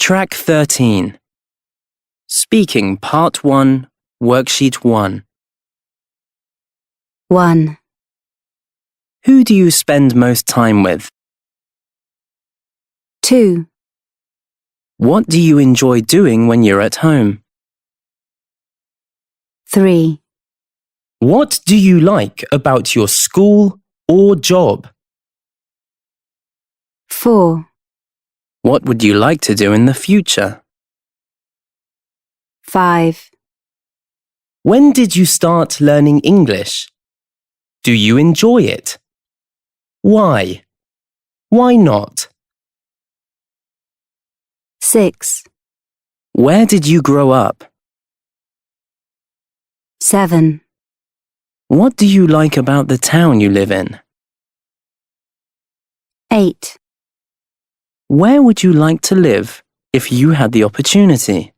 Track 13. Speaking Part 1, Worksheet 1. 1, Who do you spend most time with? 2, What do you enjoy doing when you're at home? 3, What do you like about your school or job? 4, What would you like to do in the future? 5, When did you start learning English? Do you enjoy it? Why? Why not? 6, Where did you grow up? 7, What do you like about the town you live in? 8. Where would you like to live if you had the opportunity?